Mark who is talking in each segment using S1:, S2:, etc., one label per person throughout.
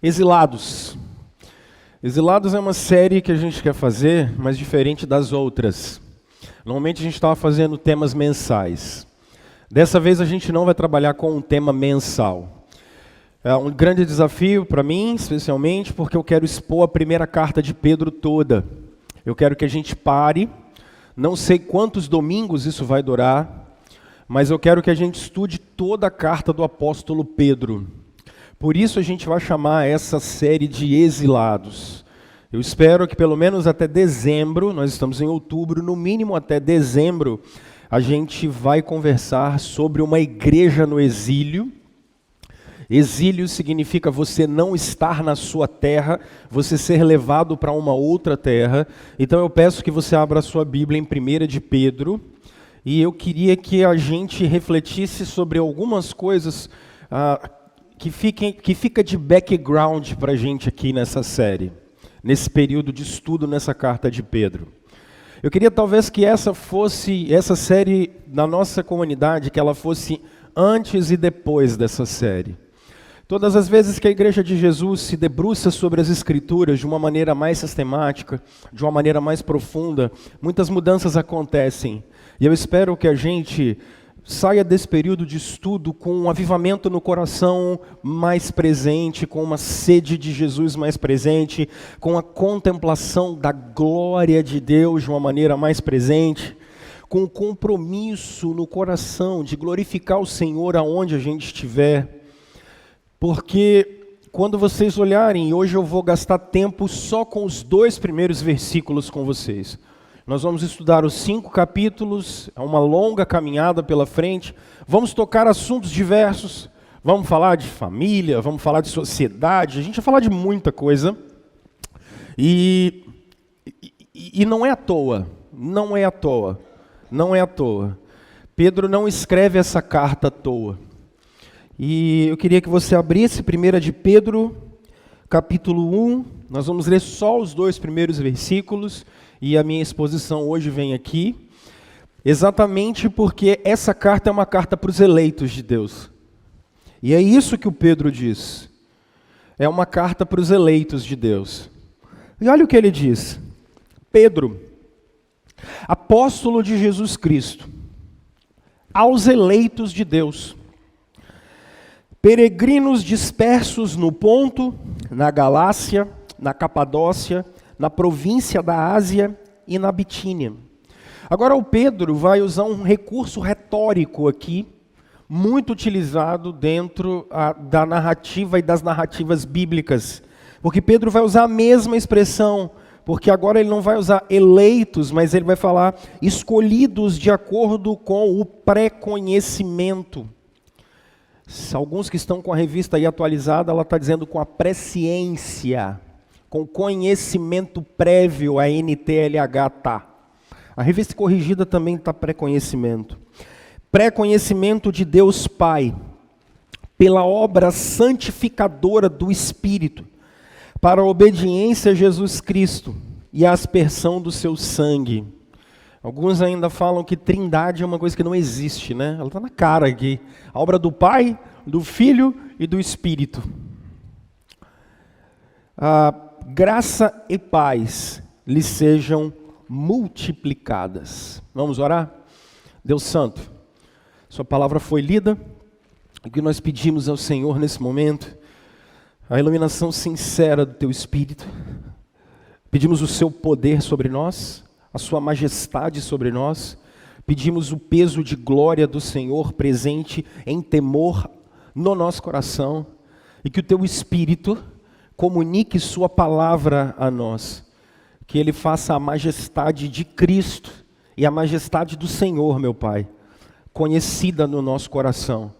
S1: Exilados. Exilados é uma série que a gente quer fazer, mas diferente das outras. Normalmente a gente estava fazendo temas mensais. Dessa vez a gente não vai trabalhar com um tema mensal. É um grande desafio para mim, especialmente, porque eu quero expor a primeira carta de Pedro toda. Eu quero que a gente pare, não sei quantos domingos isso vai durar, mas eu quero que a gente estude toda a carta do apóstolo Pedro. Por isso a gente vai chamar essa série de Exilados. Eu espero que pelo menos até dezembro, nós estamos em outubro, no mínimo até dezembro, a gente vai conversar sobre uma igreja no exílio. Exílio significa você não estar na sua terra, você ser levado para uma outra terra. Então eu peço que você abra a sua Bíblia em 1 de Pedro, e eu queria que a gente refletisse sobre algumas coisas que fica de background para a gente aqui nessa série, nesse período de estudo nessa carta de Pedro. Eu queria talvez que essa série na nossa comunidade, que ela fosse antes e depois dessa série. Todas as vezes que a Igreja de Jesus se debruça sobre as Escrituras de uma maneira mais sistemática, de uma maneira mais profunda, muitas mudanças acontecem. E eu espero que a gente saia desse período de estudo com um avivamento no coração mais presente, com uma sede de Jesus mais presente, com a contemplação da glória de Deus de uma maneira mais presente, com o compromisso no coração de glorificar o Senhor aonde a gente estiver. Porque quando vocês olharem, hoje eu vou gastar tempo só com os 2 primeiros versículos com vocês. Nós vamos estudar os 5 capítulos, é uma longa caminhada pela frente. Vamos tocar assuntos diversos, vamos falar de família, vamos falar de sociedade, a gente vai falar de muita coisa. E não é à toa, não é à toa, não é à toa. Pedro não escreve essa carta à toa. E eu queria que você abrisse 1 de Pedro, capítulo 1, nós vamos ler só os 2 primeiros versículos, e a minha exposição hoje vem aqui, exatamente porque essa carta é uma carta para os eleitos de Deus. E é isso que o Pedro diz, é uma carta para os eleitos de Deus. E olha o que ele diz: Pedro, apóstolo de Jesus Cristo, aos eleitos de Deus, peregrinos dispersos no Ponto, na Galácia, na Capadócia, na província da Ásia e na Bitínia. Agora o Pedro vai usar um recurso retórico aqui, muito utilizado dentro da narrativa e das narrativas bíblicas. Porque Pedro vai usar a mesma expressão, porque agora ele não vai usar eleitos, mas ele vai falar escolhidos de acordo com o pré-conhecimento. Alguns que estão com a revista aí atualizada, ela está dizendo com a presciência, com conhecimento prévio, a NTLH tá. A revista corrigida também está pré-conhecimento. Pré-conhecimento de Deus Pai, pela obra santificadora do Espírito, para a obediência a Jesus Cristo e a aspersão do seu sangue. Alguns ainda falam que trindade é uma coisa que não existe, né? Ela está na cara aqui. A obra do Pai, do Filho e do Espírito. Graça e paz lhes sejam multiplicadas. Vamos orar? Deus Santo, sua palavra foi lida. O que nós pedimos ao Senhor nesse momento, a iluminação sincera do teu Espírito. Pedimos o seu poder sobre nós, a sua majestade sobre nós. Pedimos o peso de glória do Senhor presente em temor no nosso coração, e que o teu Espírito comunique sua palavra a nós, que ele faça a majestade de Cristo e a majestade do Senhor, meu Pai, conhecida no nosso coração.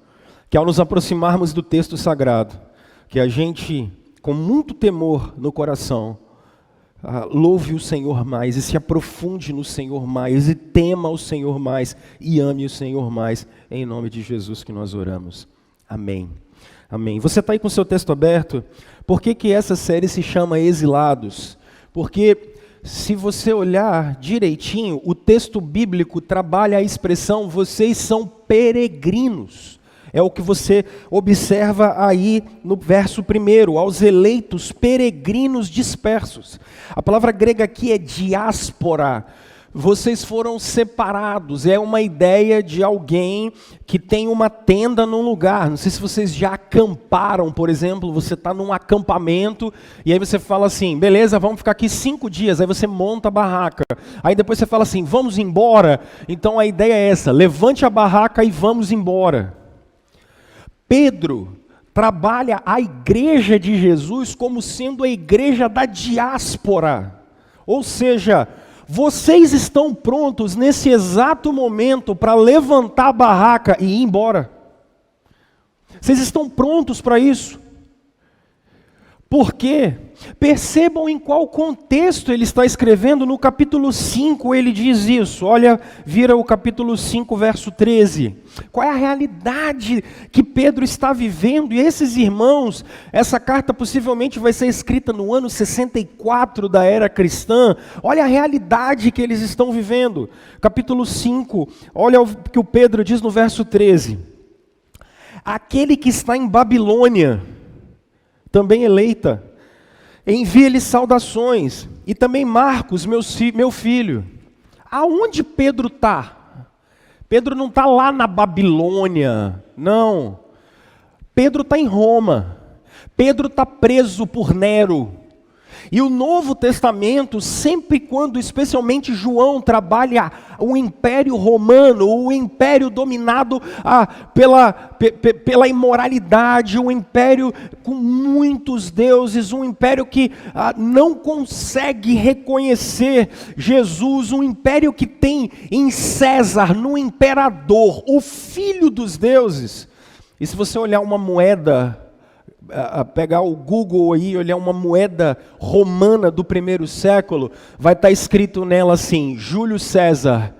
S1: Que ao nos aproximarmos do texto sagrado, que a gente, com muito temor no coração, louve o Senhor mais e se aprofunde no Senhor mais e tema o Senhor mais e ame o Senhor mais, em nome de Jesus que nós oramos. Amém. Amém. Você está aí com o seu texto aberto? Por que essa série se chama Exilados? Porque se você olhar direitinho, o texto bíblico trabalha a expressão vocês são peregrinos. É o que você observa aí no verso 1, aos eleitos peregrinos dispersos. A palavra grega aqui é diáspora. Vocês foram separados, é uma ideia de alguém que tem uma tenda num lugar. Não sei se vocês já acamparam, por exemplo, você está num acampamento e aí você fala assim, beleza, vamos ficar aqui 5 dias, aí você monta a barraca. Aí depois você fala assim, vamos embora? Então a ideia é essa, levante a barraca e vamos embora. Pedro trabalha a igreja de Jesus como sendo a igreja da diáspora, ou seja, vocês estão prontos nesse exato momento para levantar a barraca e ir embora? Vocês estão prontos para isso? Por quê? Percebam em qual contexto ele está escrevendo. No capítulo 5 ele diz isso. Olha, vira o capítulo 5, verso 13. Qual é a realidade que Pedro está vivendo? E esses irmãos, essa carta possivelmente vai ser escrita no ano 64 da era cristã. Olha a realidade que eles estão vivendo. Capítulo 5, olha o que o Pedro diz no verso 13. Aquele que está em Babilônia, também eleita, envia-lhe saudações, e também Marcos, meu filho. Aonde Pedro está? Pedro não está lá na Babilônia, não. Pedro está em Roma. Pedro está preso por Nero. E o Novo Testamento, sempre quando, especialmente João, trabalha o Império Romano, o Império dominado pela imoralidade, um império com muitos deuses, um império que não consegue reconhecer Jesus, um império que tem em César, no imperador, o filho dos deuses. E se você olhar uma moeda, pegar o Google aí, olhar uma moeda romana do 1º século, vai estar escrito nela assim, Júlio César,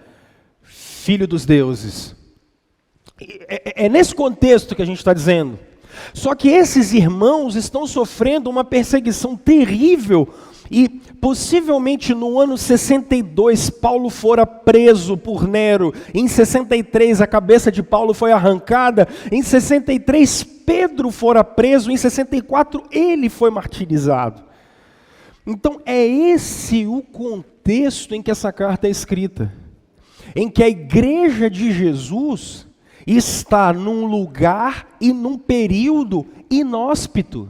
S1: filho dos deuses. É nesse contexto que a gente está dizendo. Só que esses irmãos estão sofrendo uma perseguição terrível, e possivelmente no ano 62 Paulo fora preso por Nero, em 63 a cabeça de Paulo foi arrancada, em 63 Pedro fora preso, em 64 ele foi martirizado. Então é esse o contexto em que essa carta é escrita, em que a igreja de Jesus está num lugar e num período inóspito.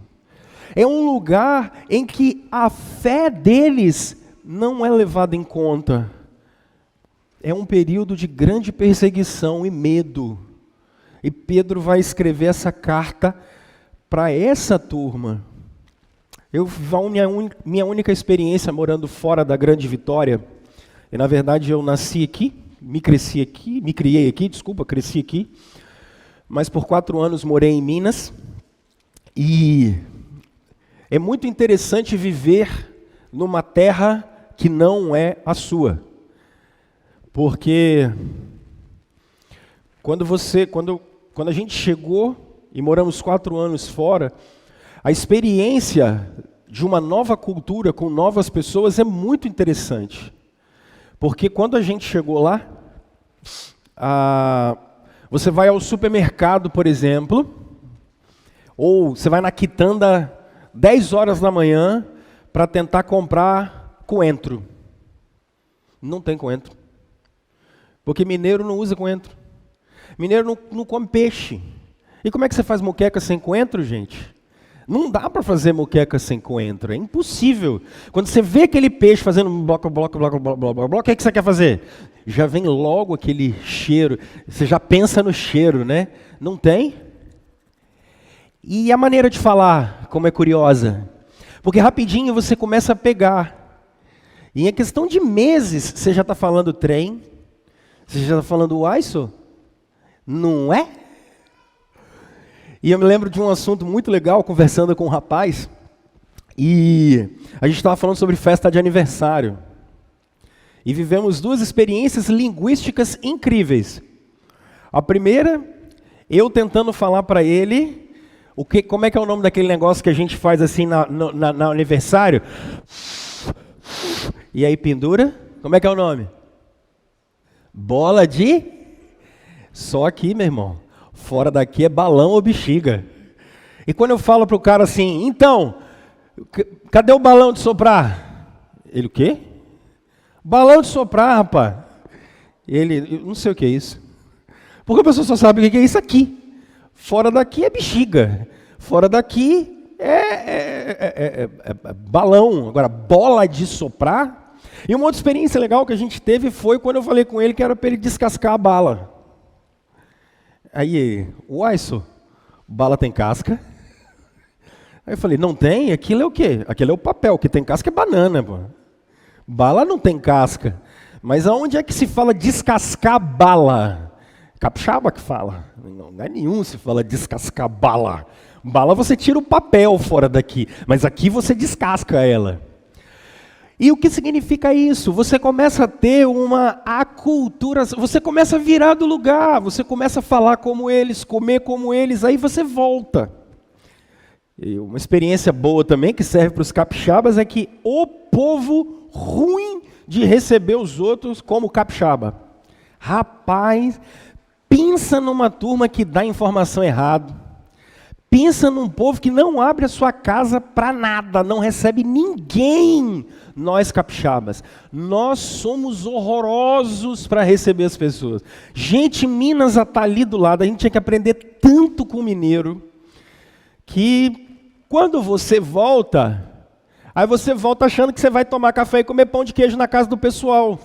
S1: É um lugar em que a fé deles não é levada em conta. É um período de grande perseguição e medo. E Pedro vai escrever essa carta para essa turma. Minha única experiência morando fora da Grande Vitória, e na verdade eu nasci aqui, cresci aqui, mas por 4 anos morei em Minas, e é muito interessante viver numa terra que não é a sua. Porque quando a gente chegou e moramos 4 anos fora, a experiência de uma nova cultura com novas pessoas é muito interessante. Porque quando a gente chegou lá, você vai ao supermercado, por exemplo, ou você vai na quitanda 10 horas da manhã para tentar comprar coentro. Não tem coentro. Porque mineiro não usa coentro. Mineiro não come peixe. E como é que você faz moqueca sem coentro, gente? Não dá para fazer moqueca sem coentro, é impossível. Quando você vê aquele peixe fazendo bloco, o que é que você quer fazer? Já vem logo aquele cheiro, você já pensa no cheiro, né? Não tem? E a maneira de falar, como é curiosa, porque rapidinho você começa a pegar. E em questão de meses, você já está falando trem, você já está falando uaiço, não é? E eu me lembro de um assunto muito legal, conversando com um rapaz, e a gente estava falando sobre festa de aniversário. E vivemos 2 experiências linguísticas incríveis. A primeira, eu tentando falar para ele, como é que é o nome daquele negócio que a gente faz assim no aniversário? E aí pendura, como é que é o nome? Bola de... Só aqui, meu irmão. Fora daqui é balão ou bexiga. E quando eu falo para o cara assim, então, cadê o balão de soprar? Ele, o quê? Balão de soprar, rapaz. Ele, eu não sei o que é isso. Porque a pessoa só sabe o que é isso aqui. Fora daqui é bexiga. Fora daqui é balão. Agora, bola de soprar. E uma outra experiência legal que a gente teve foi quando eu falei com ele que era para ele descascar a bala. Aí, uai, bala tem casca? Aí eu falei, não tem? Aquilo é o quê? Aquilo é o papel, o que tem casca é banana, pô. Bala não tem casca. Mas aonde é que se fala descascar bala? Capixaba que fala. Não é nenhum se fala descascar bala. Bala você tira o papel fora daqui, mas aqui você descasca ela. E o que significa isso? Você começa a ter uma aculturação, você começa a virar do lugar, você começa a falar como eles, comer como eles, aí você volta. E uma experiência boa também, que serve para os capixabas, é que o povo ruim de receber os outros como capixaba. Rapaz, pensa numa turma que dá informação errada. Pensa num povo que não abre a sua casa para nada, não recebe ninguém. Nós capixabas, nós somos horrorosos para receber as pessoas. Gente, Minas está ali do lado, a gente tinha que aprender tanto com o mineiro, que quando você volta, aí você volta achando que você vai tomar café e comer pão de queijo na casa do pessoal.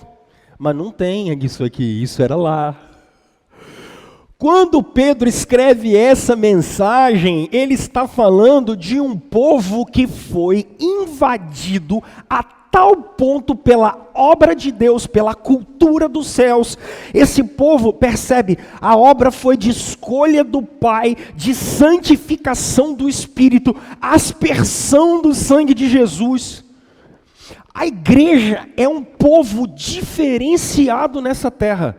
S1: Mas não tem isso aqui, isso era lá. Quando Pedro escreve essa mensagem, ele está falando de um povo que foi invadido a tal ponto pela obra de Deus, pela cultura dos céus. Esse povo, percebe, a obra foi de escolha do Pai, de santificação do Espírito, aspersão do sangue de Jesus. A igreja é um povo diferenciado nessa terra.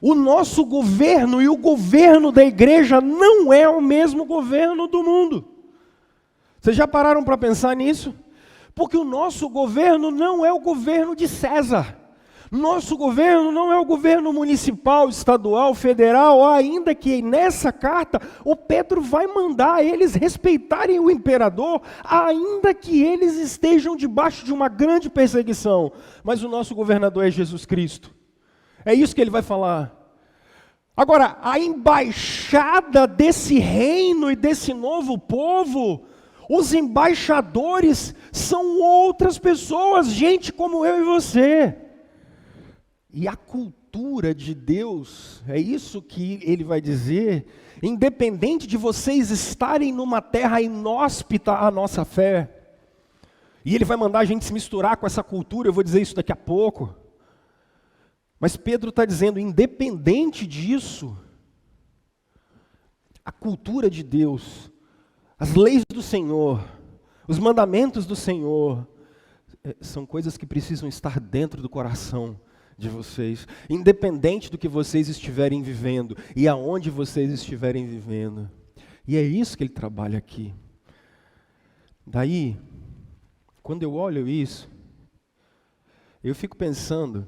S1: O nosso governo e o governo da igreja não é o mesmo governo do mundo. Vocês já pararam para pensar nisso? Porque o nosso governo não é o governo de César. Nosso governo não é o governo municipal, estadual, federal, ainda que nessa carta o Pedro vai mandar eles respeitarem o imperador, ainda que eles estejam debaixo de uma grande perseguição. Mas o nosso governador é Jesus Cristo. É isso que ele vai falar. Agora, a embaixada desse reino e desse novo povo, os embaixadores são outras pessoas, gente como eu e você. E a cultura de Deus, é isso que ele vai dizer, independente de vocês estarem numa terra inóspita à nossa fé, e ele vai mandar a gente se misturar com essa cultura, eu vou dizer isso daqui a pouco. Mas Pedro está dizendo, independente disso, a cultura de Deus, as leis do Senhor, os mandamentos do Senhor, são coisas que precisam estar dentro do coração de vocês, independente do que vocês estiverem vivendo e aonde vocês estiverem vivendo. E é isso que ele trabalha aqui. Daí, quando eu olho isso, eu fico pensando,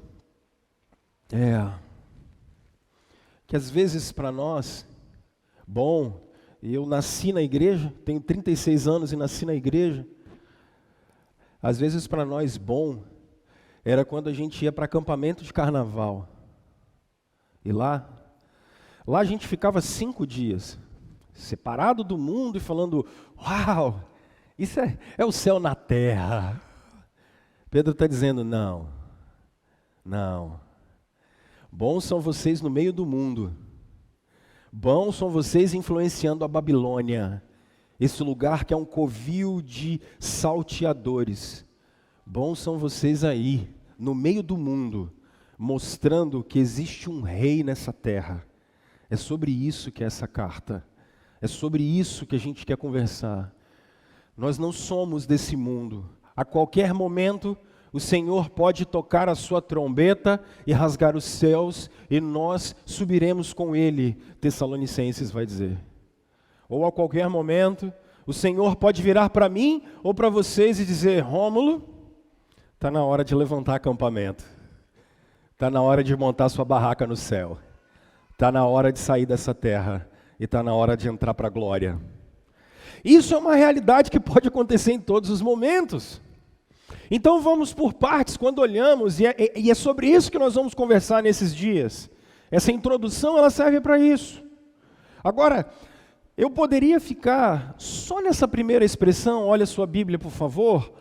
S1: que às vezes para nós, eu nasci na igreja, tenho 36 anos e nasci na igreja, às vezes para nós era quando a gente ia para acampamento de carnaval, e lá a gente ficava 5 dias, separado do mundo e falando, uau, isso é o céu na terra. Pedro está dizendo, não, bons são vocês no meio do mundo. Bons são vocês influenciando a Babilônia. Esse lugar que é um covil de salteadores. Bons são vocês aí, no meio do mundo, mostrando que existe um rei nessa terra. É sobre isso que é essa carta. É sobre isso que a gente quer conversar. Nós não somos desse mundo. A qualquer momento, o Senhor pode tocar a sua trombeta e rasgar os céus, e nós subiremos com Ele, Tessalonicenses vai dizer. Ou a qualquer momento, o Senhor pode virar para mim ou para vocês e dizer, Rômulo, está na hora de levantar acampamento. Está na hora de montar sua barraca no céu. está na hora de sair dessa terra e está na hora de entrar para a glória. Isso é uma realidade que pode acontecer em todos os momentos. Então vamos por partes quando olhamos, e é sobre isso que nós vamos conversar nesses dias. Essa introdução, ela serve para isso. Agora, eu poderia ficar só nessa primeira expressão, olha a sua Bíblia, por favor.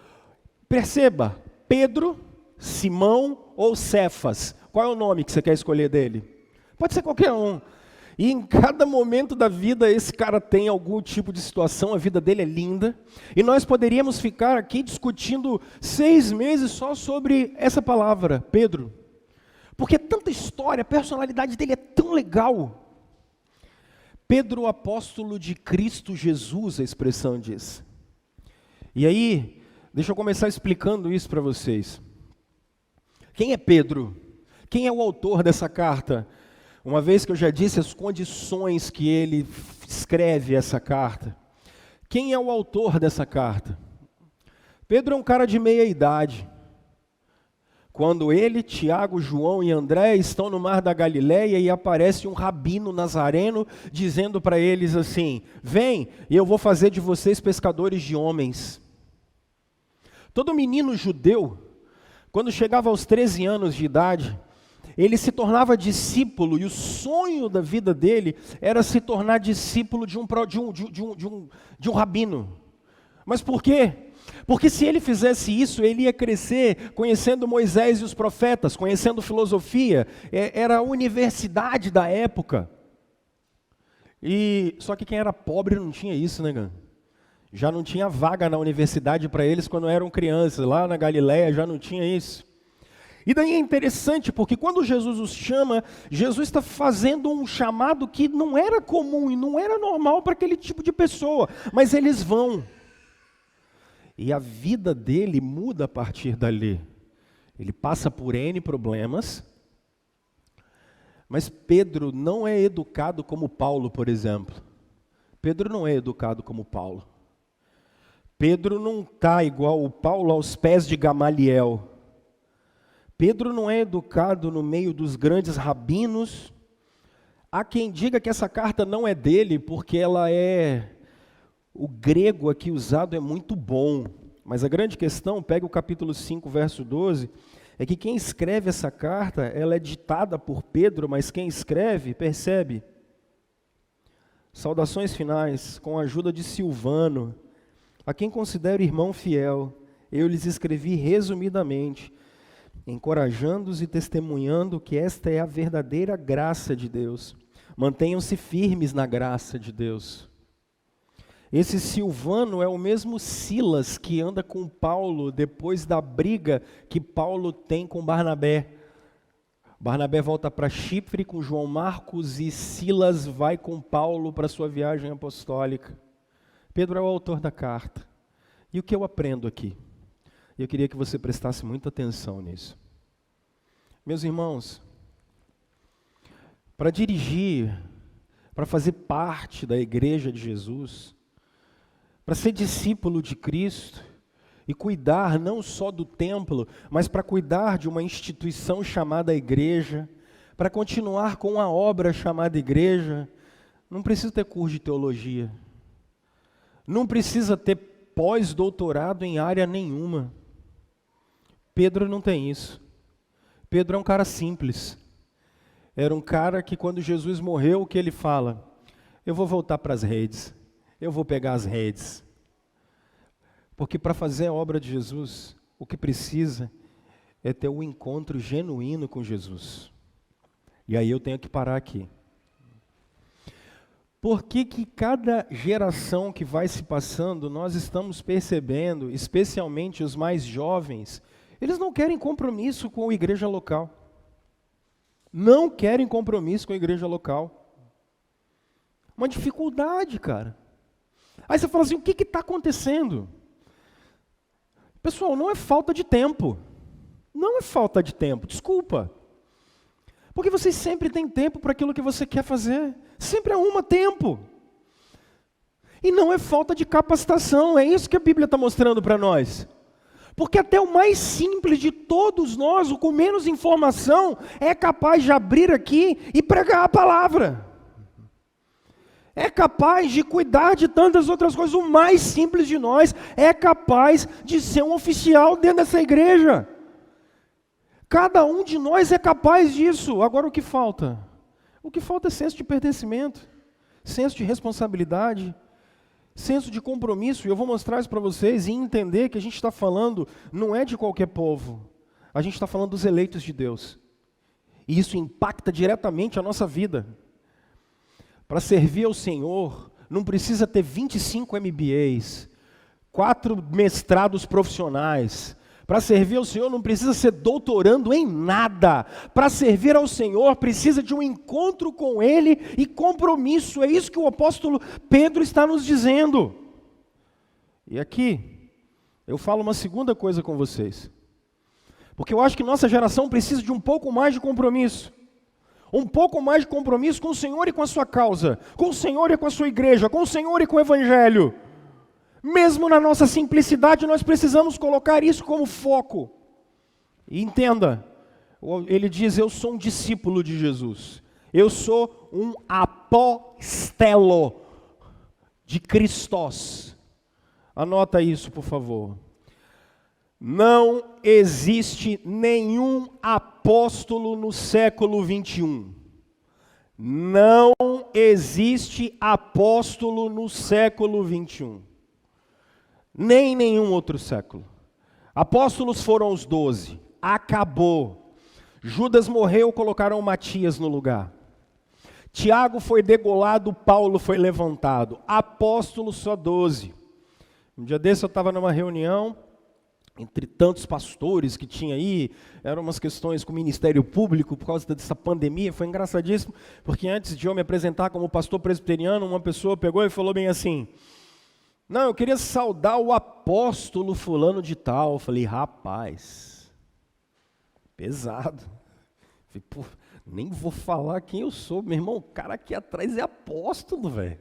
S1: Perceba, Pedro, Simão ou Cefas. Qual é o nome que você quer escolher dele? Pode ser qualquer um. E em cada momento da vida, esse cara tem algum tipo de situação, a vida dele é linda. E nós poderíamos ficar aqui discutindo 6 meses só sobre essa palavra, Pedro. Porque é tanta história, a personalidade dele é tão legal. Pedro, apóstolo de Cristo Jesus, a expressão diz. E aí, deixa eu começar explicando isso para vocês. Quem é Pedro? Quem é o autor dessa carta? Uma vez que eu já disse as condições que ele escreve essa carta. Quem é o autor dessa carta? Pedro é um cara de meia idade. Quando ele, Tiago, João e André estão no mar da Galileia e aparece um rabino nazareno dizendo para eles assim: vem e eu vou fazer de vocês pescadores de homens. Todo menino judeu, quando chegava aos 13 anos de idade, ele se tornava discípulo, e o sonho da vida dele era se tornar discípulo de um rabino. Mas por quê? Porque se ele fizesse isso, ele ia crescer conhecendo Moisés e os profetas, conhecendo filosofia, era a universidade da época. Só que quem era pobre não tinha isso, né, cara? Já não tinha vaga na universidade para eles quando eram crianças, lá na Galileia já não tinha isso. E daí é interessante, porque quando Jesus os chama, Jesus está fazendo um chamado que não era comum e não era normal para aquele tipo de pessoa, mas eles vão. E a vida dele muda a partir dali. Ele passa por N problemas, mas Pedro não é educado como Paulo, por exemplo. Pedro não é educado como Paulo. Pedro não está igual o Paulo aos pés de Gamaliel. Pedro não é educado no meio dos grandes rabinos. Há quem diga que essa carta não é dele, porque o grego aqui usado é muito bom. Mas a grande questão, pega o capítulo 5, verso 12, é que quem escreve essa carta, ela é ditada por Pedro, mas quem escreve, percebe. Saudações finais, com a ajuda de Silvano, a quem considero irmão fiel, eu lhes escrevi resumidamente, encorajando-os e testemunhando que esta é a verdadeira graça de Deus. Mantenham-se firmes na graça de Deus. Esse Silvano é o mesmo Silas que anda com Paulo depois da briga que Paulo tem com Barnabé. Barnabé volta para Chipre com João Marcos e Silas vai com Paulo para sua viagem apostólica. Pedro é o autor da carta. E o que eu aprendo aqui? E eu queria que você prestasse muita atenção nisso. Meus irmãos, para dirigir, para fazer parte da igreja de Jesus, para ser discípulo de Cristo e cuidar não só do templo, mas para cuidar de uma instituição chamada igreja, para continuar com a obra chamada igreja, não precisa ter curso de teologia, não precisa ter pós-doutorado em área nenhuma. Pedro não tem isso. Pedro é um cara simples. Era um cara que quando Jesus morreu, o que ele fala? Eu vou voltar para as redes. Eu vou pegar as redes. Porque para fazer a obra de Jesus, o que precisa é ter um encontro genuíno com Jesus. E aí eu tenho que parar aqui. Por que cada geração que vai se passando, nós estamos percebendo, especialmente os mais jovens, eles não querem compromisso com a igreja local. Não querem compromisso com a igreja local. Uma dificuldade, cara. Aí você fala assim, o que está acontecendo? Pessoal, não é falta de tempo. Não é falta de tempo, desculpa. Porque vocês sempre têm tempo para aquilo que você quer fazer. Sempre arruma tempo. E não é falta de capacitação, é isso que a Bíblia está mostrando para nós. Porque até o mais simples de todos nós, o com menos informação, é capaz de abrir aqui e pregar a palavra. É capaz de cuidar de tantas outras coisas. O mais simples de nós é capaz de ser um oficial dentro dessa igreja. Cada um de nós é capaz disso. Agora o que falta? O que falta é senso de pertencimento, senso de responsabilidade, senso de compromisso. E eu vou mostrar isso para vocês e entender que a gente está falando não é de qualquer povo. A gente está falando dos eleitos de Deus. E isso impacta diretamente a nossa vida. Para servir ao Senhor, não precisa ter 25 MBAs, 4 mestrados profissionais. Para servir ao Senhor não precisa ser doutorando em nada. Para servir ao Senhor precisa de um encontro com Ele e compromisso. É isso que o apóstolo Pedro está nos dizendo. E aqui, eu falo uma segunda coisa com vocês. Porque eu acho que nossa geração precisa de um pouco mais de compromisso. Um pouco mais de compromisso com o Senhor e com a sua causa. Com o Senhor e com a sua igreja. Com o Senhor e com o Evangelho. Mesmo na nossa simplicidade, nós precisamos colocar isso como foco. E entenda, ele diz, eu sou um discípulo de Jesus. Eu sou um apóstolo de Cristos. Anota isso, por favor. Não existe nenhum apóstolo no século 21. Não existe apóstolo no século 21. Nem nenhum outro século. Apóstolos foram os 12. Acabou. Judas morreu, colocaram Matias no lugar. Tiago foi degolado, Paulo foi levantado. Apóstolos só 12. Um dia desse eu estava numa reunião, entre tantos pastores que tinha aí, eram umas questões com o Ministério Público, por causa dessa pandemia, foi engraçadíssimo, porque antes de eu me apresentar como pastor presbiteriano, uma pessoa pegou e falou bem assim, não, eu queria saudar o apóstolo fulano de tal. Eu falei, rapaz, pesado. Eu falei, pô, nem vou falar quem eu sou, meu irmão, o cara aqui atrás é apóstolo, velho.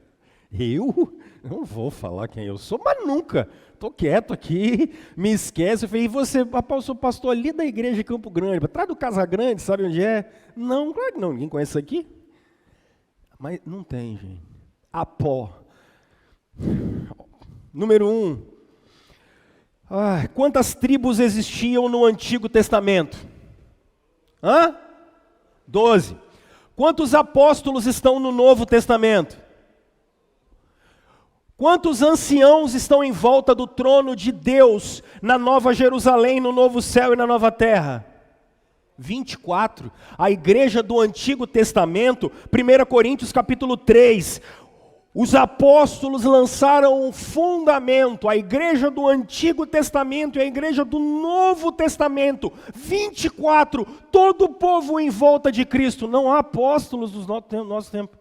S1: Eu não vou falar quem eu sou, mas nunca. Estou quieto aqui, me esquece. Eu falei, e você, eu sou pastor ali da igreja de Campo Grande, atrás do Casa Grande, sabe onde é? Não, claro que não, ninguém conhece isso aqui. Mas não tem, gente. Apó. Número 1. Quantas tribos existiam no Antigo Testamento? 12. Quantos apóstolos estão no Novo Testamento? Quantos anciãos estão em volta do trono de Deus na Nova Jerusalém, no novo céu e na nova terra? 24. A igreja do Antigo Testamento, 1 Coríntios capítulo 3. Os apóstolos lançaram um fundamento, a igreja do Antigo Testamento e a igreja do Novo Testamento, 24, todo o povo em volta de Cristo, não há apóstolos do nosso tempo.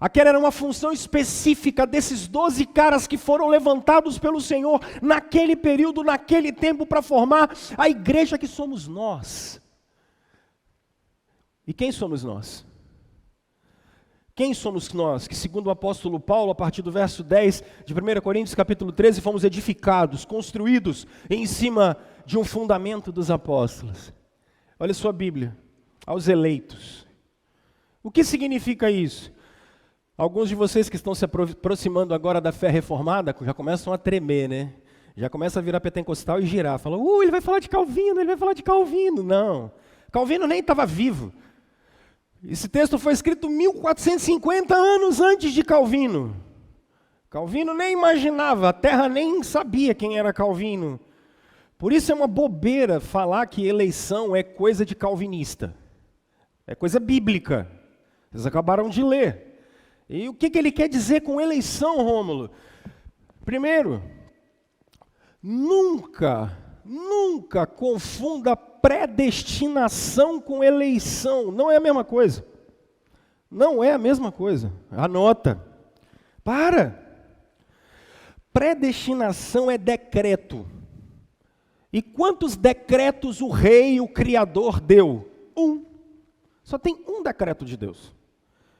S1: Aquela era uma função específica desses 12 caras que foram levantados pelo Senhor naquele período, naquele tempo, para formar a igreja que somos nós. E quem somos nós? Quem somos nós? Que segundo o apóstolo Paulo, a partir do verso 10 de 1 Coríntios capítulo 13, fomos edificados, construídos em cima de um fundamento dos apóstolos. Olha sua Bíblia, aos eleitos. O que significa isso? Alguns de vocês que estão se aproximando agora da fé reformada, já começam a tremer, né? Já começa a virar pentecostal e girar. Falam, ele vai falar de Calvino, ele vai falar de Calvino. Não, Calvino nem estava vivo. Esse texto foi escrito 1450 anos antes de Calvino. Calvino nem imaginava, a terra nem sabia quem era Calvino. Por isso é uma bobeira falar que eleição é coisa de calvinista. É coisa bíblica. Vocês acabaram de ler. E o que ele quer dizer com eleição, Rômulo? Primeiro, nunca confunda predestinação com eleição. Não é a mesma coisa. Não é a mesma coisa. Anota. Predestinação é decreto. E quantos decretos o rei, o Criador, deu? Um. Só tem um decreto de Deus.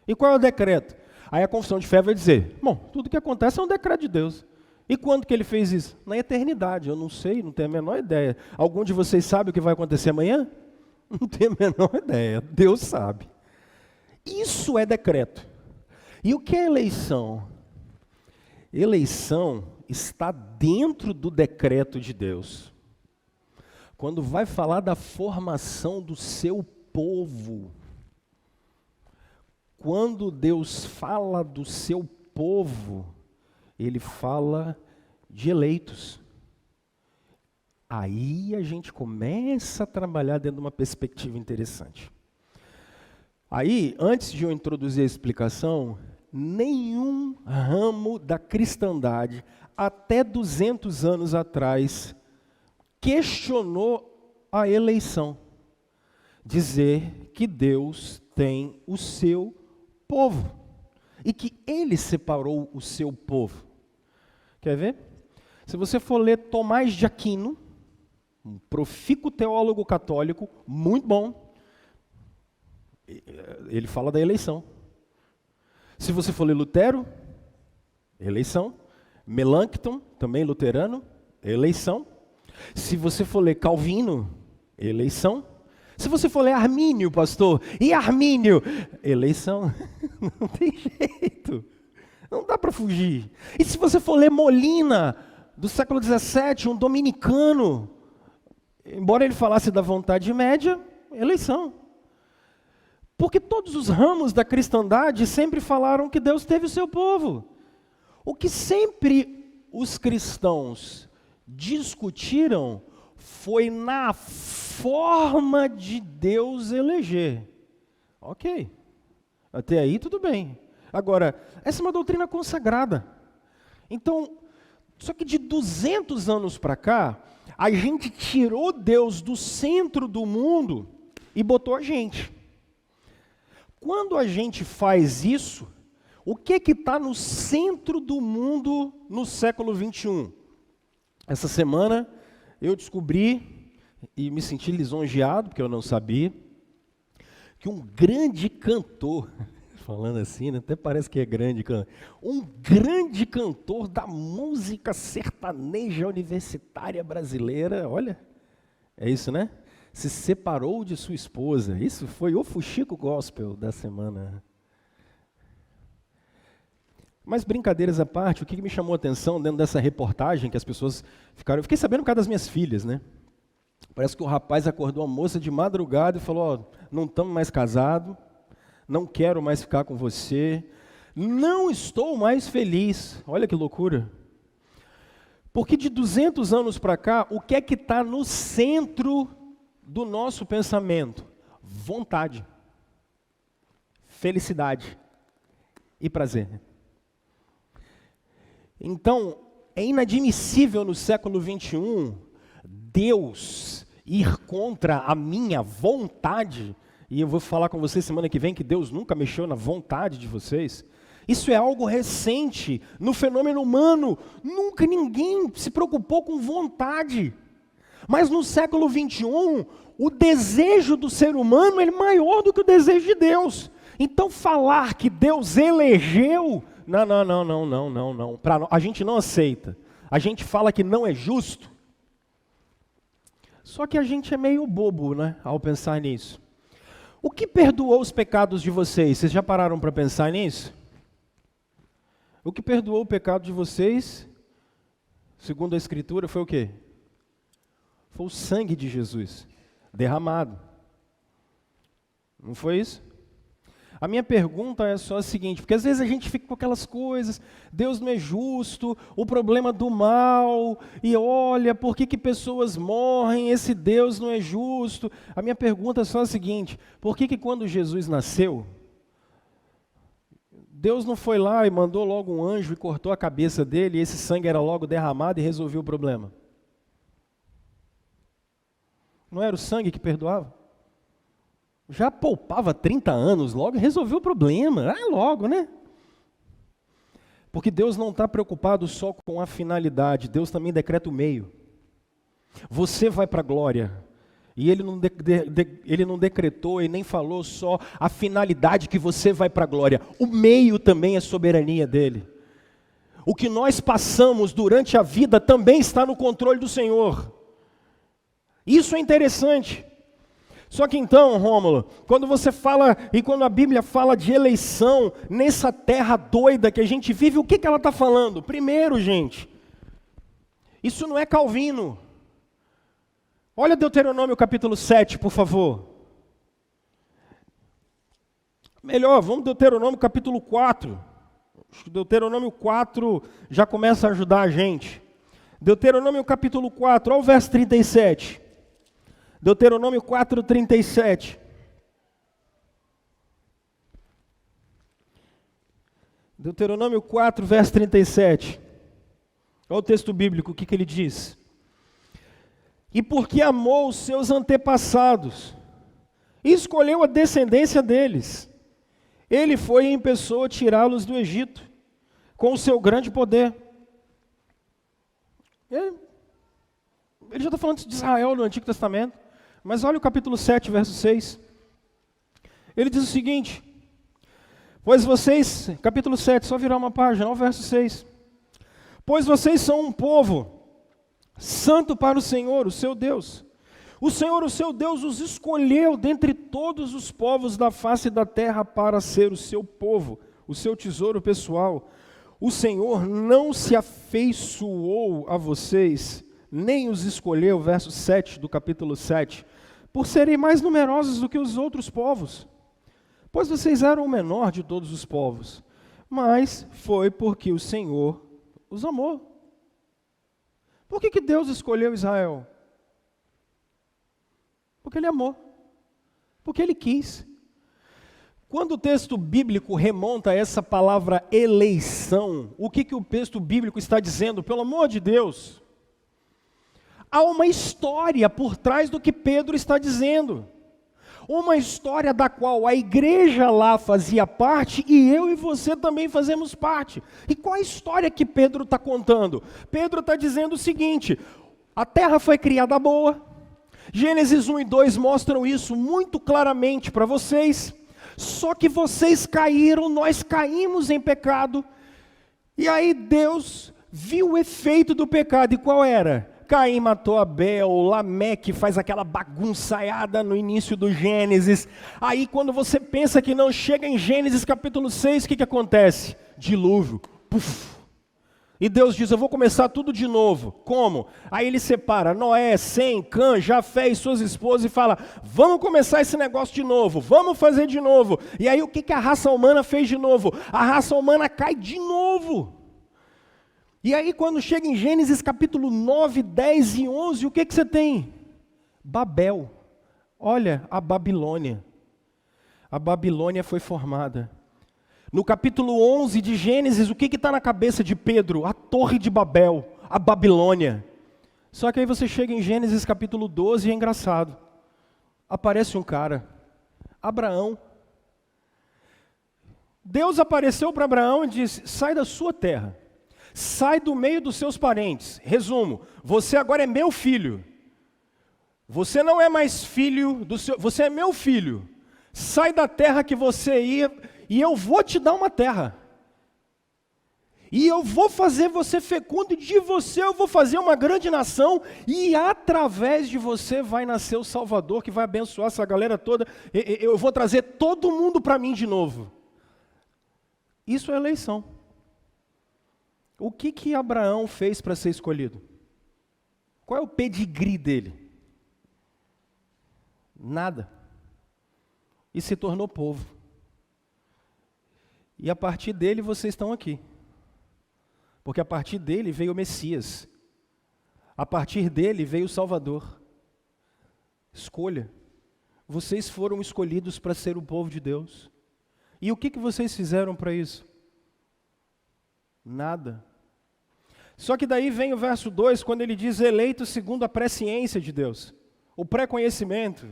S1: E qual é o decreto? Aí a confissão de fé vai dizer, bom, tudo que acontece é um decreto de Deus. E quando que ele fez isso? Na eternidade. Eu não sei, não tenho a menor ideia. Algum de vocês sabe o que vai acontecer amanhã? Não tenho a menor ideia. Deus sabe. Isso é decreto. E o que é eleição? Eleição está dentro do decreto de Deus. Quando vai falar da formação do seu povo, quando Deus fala do seu povo, Ele fala de eleitos. Aí a gente começa a trabalhar dentro de uma perspectiva interessante. Aí, antes de eu introduzir a explicação, nenhum ramo da cristandade, até 200 anos atrás, questionou a eleição. Dizer que Deus tem o seu povo e que Ele separou o seu povo. Quer ver? Se você for ler Tomás de Aquino, um profícuo teólogo católico, muito bom, ele fala da eleição. Se você for ler Lutero, eleição. Melancton, também luterano, eleição. Se você for ler Calvino, eleição. Se você for ler Armínio, pastor, e Armínio, eleição. Não tem jeito. Não dá para fugir. E se você for ler Molina, do século XVII, um dominicano, embora ele falasse da vontade média, eleição. Porque todos os ramos da cristandade sempre falaram que Deus teve o seu povo. O que sempre os cristãos discutiram foi na forma de Deus eleger. Ok, até aí tudo bem. Agora, essa é uma doutrina consagrada. Então, só que de 200 anos para cá, a gente tirou Deus do centro do mundo e botou a gente. Quando a gente faz isso, o que está no centro do mundo no século 21? Essa semana eu descobri e me senti lisonjeado, porque eu não sabia, que um grande cantor, falando assim, né, até parece que é grande, um grande cantor da música sertaneja universitária brasileira, olha, é isso, né? Se separou de sua esposa. Isso foi o Fuxico Gospel da semana. Mas brincadeiras à parte, o que me chamou a atenção dentro dessa reportagem que as pessoas ficaram... Eu fiquei sabendo por causa das minhas filhas, né? Parece que o rapaz acordou a moça de madrugada e falou, ó, não estamos mais casados, não quero mais ficar com você, não estou mais feliz. Olha que loucura. Porque de 200 anos para cá, o que é que está no centro do nosso pensamento? Vontade, felicidade e prazer. Então, é inadmissível no século 21 Deus ir contra a minha vontade, e eu vou falar com vocês semana que vem que Deus nunca mexeu na vontade de vocês. Isso é algo recente no fenômeno humano, nunca ninguém se preocupou com vontade. Mas no século 21, o desejo do ser humano é maior do que o desejo de Deus. Então falar que Deus elegeu, não. A gente não aceita. A gente fala que não é justo. Só que a gente é meio bobo, né, ao pensar nisso. O que perdoou os pecados de vocês? Vocês já pararam para pensar nisso? O que perdoou o pecado de vocês, segundo a Escritura, foi o quê? Foi o sangue de Jesus derramado. Não foi isso? A minha pergunta é só a seguinte, porque às vezes a gente fica com aquelas coisas, Deus não é justo, o problema do mal, e olha, por que pessoas morrem, esse Deus não é justo. A minha pergunta é só a seguinte, por que quando Jesus nasceu, Deus não foi lá e mandou logo um anjo e cortou a cabeça dele, e esse sangue era logo derramado e resolveu o problema? Não era o sangue que perdoava? Já poupava 30 anos logo e resolveu o problema. Logo, né? Porque Deus não está preocupado só com a finalidade, Deus também decreta o meio. Você vai para a glória. E Ele não decretou e nem falou só a finalidade que você vai para a glória. O meio também é soberania dEle. O que nós passamos durante a vida também está no controle do Senhor. Isso é interessante. Só que então, Rômulo, quando você fala, e quando a Bíblia fala de eleição, nessa terra doida que a gente vive, o que ela está falando? Primeiro, gente, isso não é Calvino. Olha Deuteronômio capítulo 7, por favor. Melhor, vamos Deuteronômio capítulo 4. Acho que Deuteronômio 4 já começa a ajudar a gente. Deuteronômio capítulo 4, olha o verso 37. Deuteronômio 4, 37. Deuteronômio 4, verso 37. Olha o texto bíblico, o que ele diz. E porque amou os seus antepassados, e escolheu a descendência deles, ele foi em pessoa tirá-los do Egito, com o seu grande poder. Ele já está falando de Israel no Antigo Testamento. Mas olha o capítulo 7, verso 6. Ele diz o seguinte: pois vocês, capítulo 7, só virar uma página, olha o verso 6. Pois vocês são um povo santo para o Senhor, o seu Deus. O Senhor, o seu Deus, os escolheu dentre todos os povos da face da terra para ser o seu povo, o seu tesouro pessoal. O Senhor não se afeiçoou a vocês, nem os escolheu, verso 7 do capítulo 7, por serem mais numerosos do que os outros povos, pois vocês eram o menor de todos os povos, mas foi porque o Senhor os amou. Por que Deus escolheu Israel? Porque Ele amou, porque Ele quis. Quando o texto bíblico remonta a essa palavra eleição, o que o texto bíblico está dizendo? Pelo amor de Deus, há uma história por trás do que Pedro está dizendo. Uma história da qual a igreja lá fazia parte e eu e você também fazemos parte. E qual a história que Pedro está contando? Pedro está dizendo o seguinte: a terra foi criada boa. Gênesis 1 e 2 mostram isso muito claramente para vocês. Só que vocês caíram, nós caímos em pecado. E aí Deus viu o efeito do pecado. E qual era? Caim matou Abel, Lameque faz aquela bagunçaiada no início do Gênesis. Aí quando você pensa que não chega em Gênesis capítulo 6, o que acontece? Dilúvio. Puf. E Deus diz: eu vou começar tudo de novo. Como? Aí ele separa Noé, Sem, Cã, Jafé e suas esposas e fala: vamos começar esse negócio de novo, vamos fazer de novo. E aí o que a raça humana fez de novo? A raça humana cai de novo. E aí quando chega em Gênesis capítulo 9, 10 e 11, o que você tem? Babel. Olha a Babilônia. A Babilônia foi formada. No capítulo 11 de Gênesis, o que está na cabeça de Pedro? A Torre de Babel, a Babilônia. Só que aí você chega em Gênesis capítulo 12 e é engraçado. Aparece um cara, Abraão. Deus apareceu para Abraão e disse: sai da sua terra, sai do meio dos seus parentes. Resumo: você agora é meu filho. Você não é mais filho do seu, você é meu filho. Sai da terra que você ia e eu vou te dar uma terra. E eu vou fazer você fecundo, e de você eu vou fazer uma grande nação, e através de você vai nascer o Salvador, que vai abençoar essa galera toda. Eu vou trazer todo mundo para mim de novo. Isso é eleição. O que Abraão fez para ser escolhido? Qual é o pedigree dele? Nada. E se tornou povo. E a partir dele vocês estão aqui. Porque a partir dele veio o Messias. A partir dele veio o Salvador. Escolha. Vocês foram escolhidos para ser o povo de Deus. E o que vocês fizeram para isso? Nada. Só que daí vem o verso 2, quando ele diz: eleito segundo a presciência de Deus. O pré-conhecimento.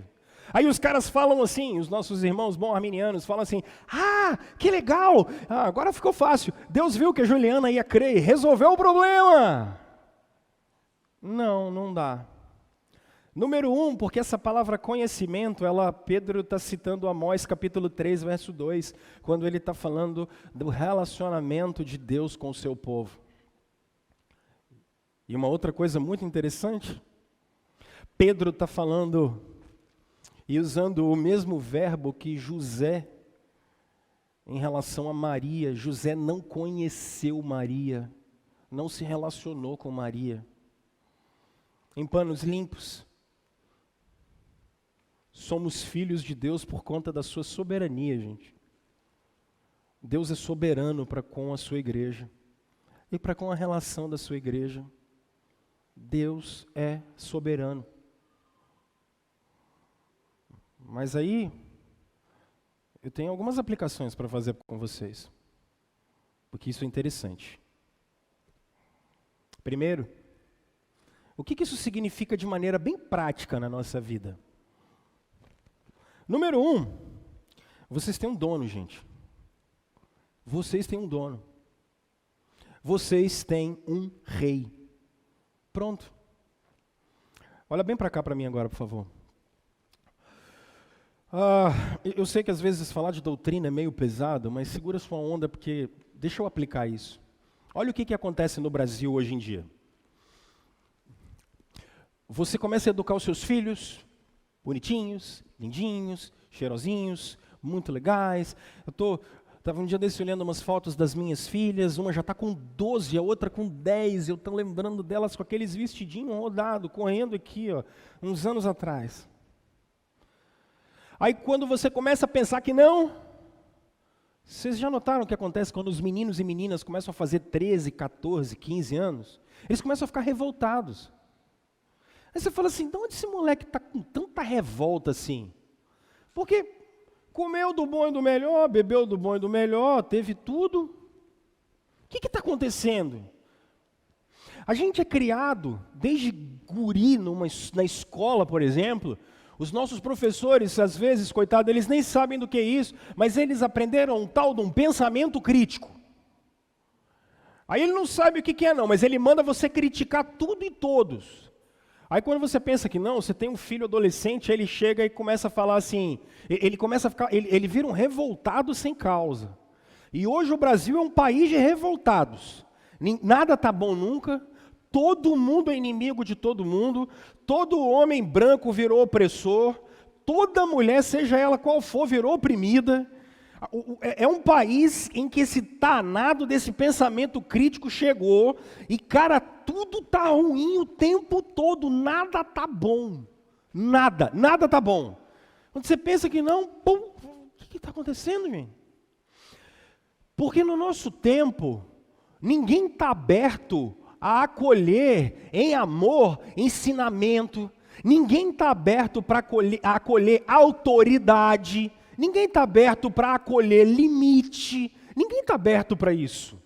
S1: Aí os caras falam assim, os nossos irmãos bons arminianos falam assim: ah, que legal, agora ficou fácil. Deus viu que a Juliana ia crer e resolveu o problema. Não dá. Número 1, porque essa palavra conhecimento, Pedro está citando Amós capítulo 3, verso 2, quando ele está falando do relacionamento de Deus com o seu povo. E uma outra coisa muito interessante, Pedro está falando e usando o mesmo verbo que José em relação a Maria. José não conheceu Maria, não se relacionou com Maria. Em panos limpos, somos filhos de Deus por conta da sua soberania, gente. Deus é soberano para com a sua igreja e para com a relação da sua igreja. Deus é soberano. Mas aí, eu tenho algumas aplicações para fazer com vocês, porque isso é interessante. Primeiro, o que isso significa de maneira bem prática na nossa vida? Número 1, vocês têm um dono, gente. Vocês têm um dono. Vocês têm um rei. Pronto. Olha bem para cá para mim agora, por favor. Eu sei que às vezes falar de doutrina é meio pesado, mas segura sua onda porque deixa eu aplicar isso. Olha o que acontece no Brasil hoje em dia. Você começa a educar os seus filhos, bonitinhos, lindinhos, cheirosinhos, muito legais. Estava um dia desse olhando umas fotos das minhas filhas, uma já está com 12, a outra com 10, eu estou lembrando delas com aqueles vestidinhos rodados, correndo aqui, uns anos atrás. Aí quando você começa a pensar que não, vocês já notaram o que acontece quando os meninos e meninas começam a fazer 13, 14, 15 anos? Eles começam a ficar revoltados. Aí você fala assim, de onde esse moleque está com tanta revolta assim? Porque comeu do bom e do melhor, bebeu do bom e do melhor, teve tudo. O que está acontecendo? A gente é criado, desde guri, na escola, por exemplo, os nossos professores, às vezes, coitado, eles nem sabem do que é isso, mas eles aprenderam um tal de um pensamento crítico. Aí ele não sabe o que é não, mas ele manda você criticar tudo e todos. Aí quando você pensa que não, você tem um filho adolescente, aí ele chega e começa a falar assim, ele começa a ficar, ele vira um revoltado sem causa. E hoje o Brasil é um país de revoltados. Nada está bom nunca, todo mundo é inimigo de todo mundo, todo homem branco virou opressor, toda mulher, seja ela qual for, virou oprimida. É um país em que esse danado desse pensamento crítico chegou e, cara, tudo tá ruim o tempo todo, nada tá bom. Nada tá bom. Quando você pensa que não, pum, o que está acontecendo, gente? Porque no nosso tempo, ninguém está aberto a acolher em amor ensinamento, ninguém está aberto para acolher autoridade, ninguém está aberto para acolher limite, ninguém está aberto para isso.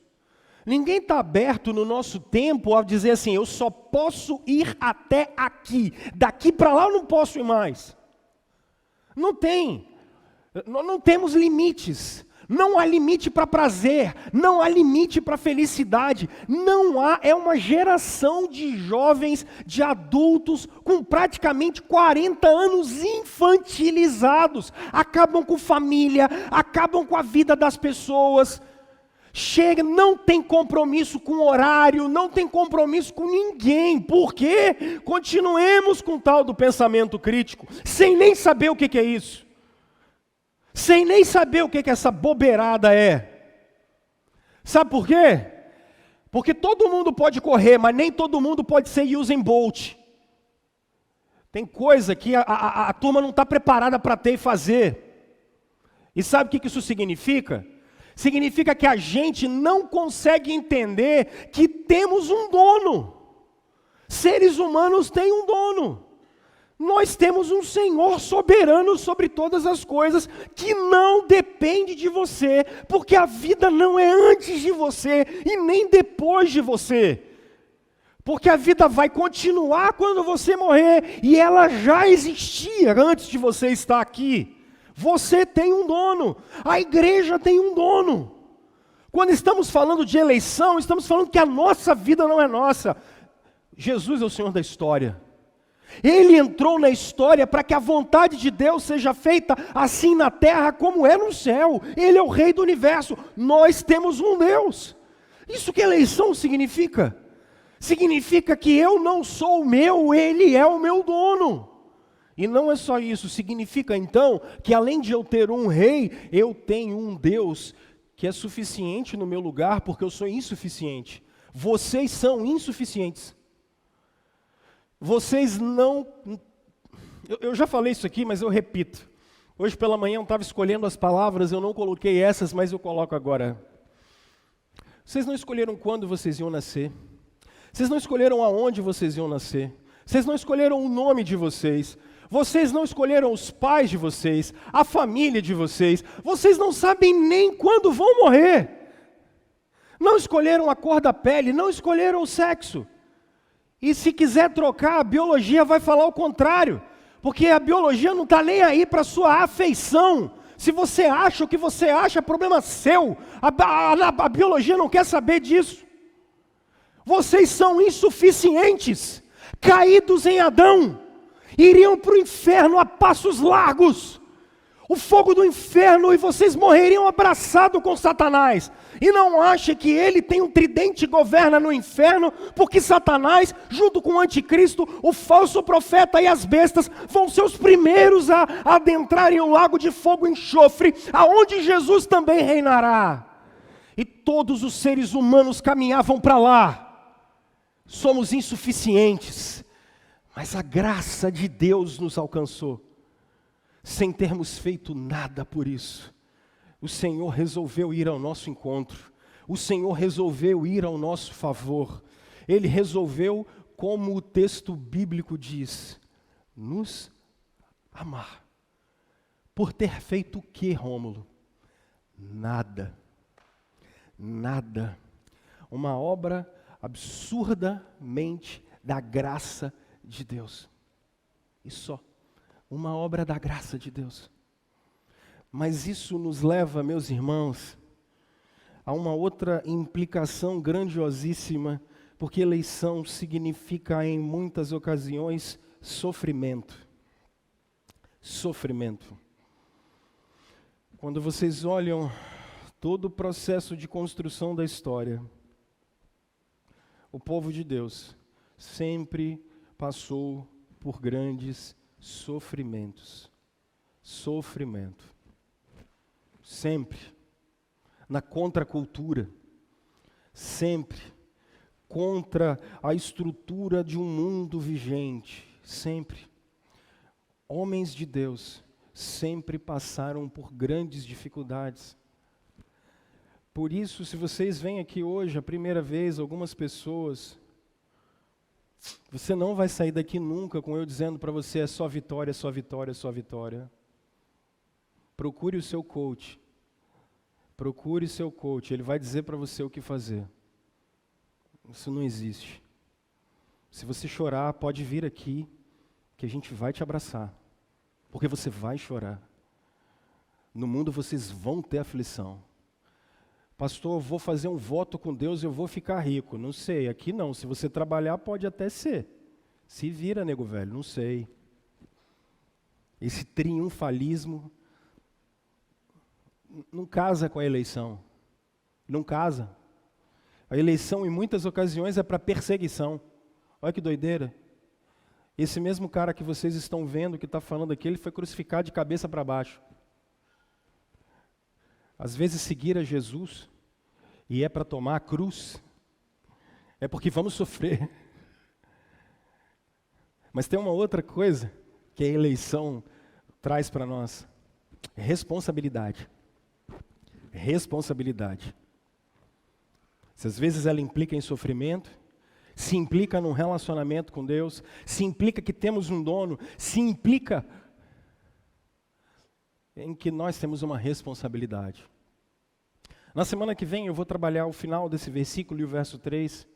S1: Ninguém está aberto no nosso tempo a dizer assim, eu só posso ir até aqui, daqui para lá eu não posso ir mais. Não tem, não temos limites. Não há limite para prazer, não há limite para felicidade, não há, é uma geração de jovens, de adultos com praticamente 40 anos infantilizados, acabam com família, acabam com a vida das pessoas, chega, não tem compromisso com horário, não tem compromisso com ninguém, por quê? Continuemos com o tal do pensamento crítico, sem nem saber o que é isso. Sem nem saber o que essa bobeirada é. Sabe por quê? Porque todo mundo pode correr, mas nem todo mundo pode ser Usain Bolt. Tem coisa que a turma não está preparada para ter e fazer. E sabe o que isso significa? Significa que a gente não consegue entender que temos um dono. Seres humanos têm um dono. Nós temos um Senhor soberano sobre todas as coisas, que não depende de você, porque a vida não é antes de você e nem depois de você. Porque a vida vai continuar quando você morrer, e ela já existia antes de você estar aqui. Você tem um dono, a igreja tem um dono. Quando estamos falando de eleição, estamos falando que a nossa vida não é nossa. Jesus é o Senhor da história. Ele entrou na história para que a vontade de Deus seja feita assim na terra como é no céu. Ele é o rei do universo. Nós temos um Deus. Isso que eleição significa? Significa que eu não sou o meu, Ele é o meu dono. E não é só isso, significa então que além de eu ter um rei, eu tenho um Deus que é suficiente no meu lugar, porque eu sou insuficiente. Vocês são insuficientes. Vocês não... Eu já falei isso aqui, mas eu repito. Hoje pela manhã eu estava escolhendo as palavras, eu não coloquei essas, mas eu coloco agora. Vocês não escolheram quando vocês iam nascer. Vocês não escolheram aonde vocês iam nascer. Vocês não escolheram o nome de vocês. Vocês não escolheram os pais de vocês, a família de vocês. Vocês não sabem nem quando vão morrer. Não escolheram a cor da pele, não escolheram o sexo. E se quiser trocar, a biologia vai falar o contrário. Porque a biologia não está nem aí para a sua afeição. Se você acha o que você acha, é problema seu. A biologia não quer saber disso. Vocês são insuficientes, caídos em Adão. Iriam para o inferno a passos largos. O fogo do inferno, e vocês morreriam abraçados com Satanás. E não ache que ele tem um tridente e governa no inferno, porque Satanás, junto com o anticristo, o falso profeta e as bestas, vão ser os primeiros a adentrarem o lago de fogo e enxofre, aonde Jesus também reinará. E todos os seres humanos caminhavam para lá. Somos insuficientes, mas a graça de Deus nos alcançou. Sem termos feito nada por isso, o Senhor resolveu ir ao nosso encontro, o Senhor resolveu ir ao nosso favor, Ele resolveu, como o texto bíblico diz, nos amar. Por ter feito o que, Rômulo? Nada, nada, uma obra absurdamente da graça de Deus, e só. Uma obra da graça de Deus. Mas isso nos leva, meus irmãos, a uma outra implicação grandiosíssima, porque eleição significa, em muitas ocasiões, sofrimento. Sofrimento. Quando vocês olham todo o processo de construção da história, o povo de Deus sempre passou por grandes sofrimentos, sofrimento, sempre, na contracultura, sempre, contra a estrutura de um mundo vigente, sempre. Homens de Deus sempre passaram por grandes dificuldades. Por isso, se vocês vêm aqui hoje, a primeira vez, algumas pessoas... Você não vai sair daqui nunca com eu dizendo para você é só vitória, só vitória, só vitória. Procure o seu coach. Procure seu coach, ele vai dizer para você o que fazer. Isso não existe. Se você chorar, pode vir aqui, que a gente vai te abraçar. Porque você vai chorar. No mundo vocês vão ter aflição. Pastor, eu vou fazer um voto com Deus e eu vou ficar rico. Não sei, aqui não. Se você trabalhar, pode até ser. Se vira, nego velho, não sei. Esse triunfalismo não casa com a eleição. Não casa. A eleição, em muitas ocasiões, é para perseguição. Olha que doideira. Esse mesmo cara que vocês estão vendo, que está falando aqui, ele foi crucificado de cabeça para baixo. Às vezes seguir a Jesus, e é para tomar a cruz, é porque vamos sofrer. Mas tem uma outra coisa que a eleição traz para nós. Responsabilidade. Responsabilidade. Se às vezes ela implica em sofrimento, se implica num relacionamento com Deus, se implica que temos um dono, se implica em que nós temos uma responsabilidade. Na semana que vem eu vou trabalhar o final desse versículo e o verso 3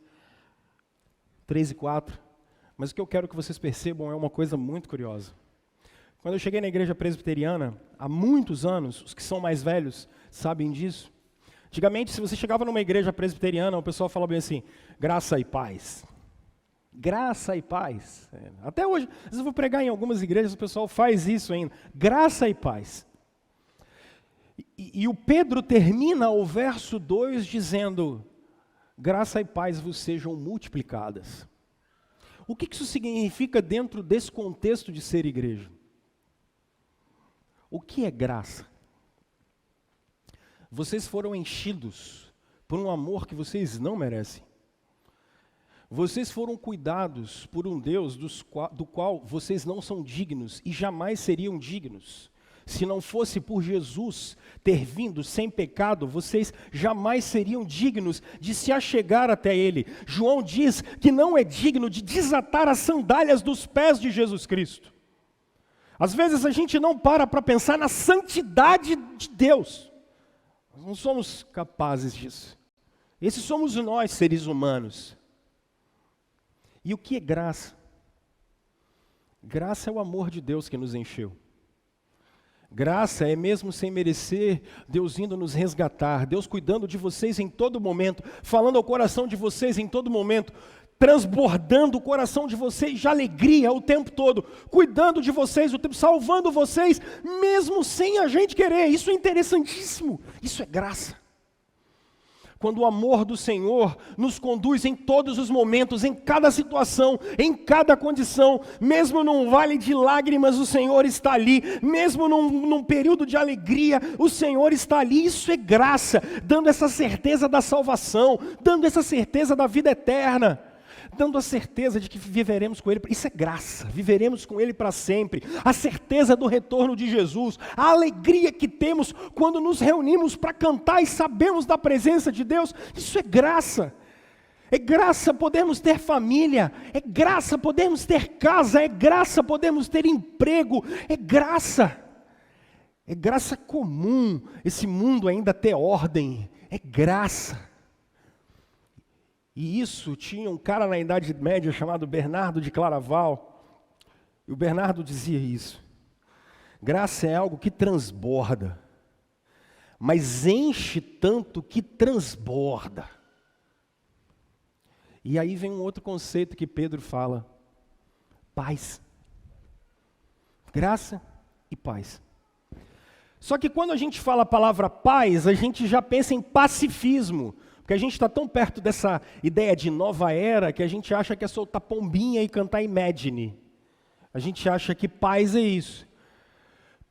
S1: e 4. Mas o que eu quero que vocês percebam é uma coisa muito curiosa. Quando eu cheguei na igreja presbiteriana, há muitos anos, os que são mais velhos sabem disso. Antigamente, se você chegava numa igreja presbiteriana, o pessoal falava bem assim, graça e paz. Graça e paz. Até hoje, às vezes eu vou pregar em algumas igrejas, o pessoal faz isso ainda. Graça e paz. E o Pedro termina o verso 2 dizendo, graça e paz vos sejam multiplicadas. O que isso significa dentro desse contexto de ser igreja? O que é graça? Vocês foram enchidos por um amor que vocês não merecem. Vocês foram cuidados por um Deus do qual vocês não são dignos e jamais seriam dignos. Se não fosse por Jesus ter vindo sem pecado, vocês jamais seriam dignos de se achegar até Ele. João diz que não é digno de desatar as sandálias dos pés de Jesus Cristo. Às vezes a gente não para pensar na santidade de Deus. Nós não somos capazes disso. Esses somos nós, seres humanos. E o que é graça? Graça é o amor de Deus que nos encheu. Graça é mesmo sem merecer, Deus indo nos resgatar, Deus cuidando de vocês em todo momento, falando ao coração de vocês em todo momento, transbordando o coração de vocês de alegria o tempo todo, cuidando de vocês o tempo, salvando vocês, mesmo sem a gente querer. Isso é interessantíssimo, isso é graça. Quando o amor do Senhor nos conduz em todos os momentos, em cada situação, em cada condição, mesmo num vale de lágrimas, o Senhor está ali, mesmo num período de alegria, o Senhor está ali. Isso é graça, dando essa certeza da salvação, dando essa certeza da vida eterna, dando a certeza de que viveremos com Ele. Isso é graça, viveremos com Ele para sempre. A certeza do retorno de Jesus, a alegria que temos quando nos reunimos para cantar e sabemos da presença de Deus, isso é graça. É graça podermos ter família, é graça podermos ter casa, é graça podermos ter emprego, é graça comum, esse mundo ainda ter ordem, é graça. E isso tinha um cara na Idade Média chamado Bernardo de Claraval, e o Bernardo dizia isso: graça é algo que transborda, mas enche tanto que transborda. E aí vem um outro conceito que Pedro fala: paz. Graça e paz. Só que quando a gente fala a palavra paz, a gente já pensa em pacifismo. Porque a gente está tão perto dessa ideia de nova era que a gente acha que é soltar pombinha e cantar Imagine. A gente acha que paz é isso.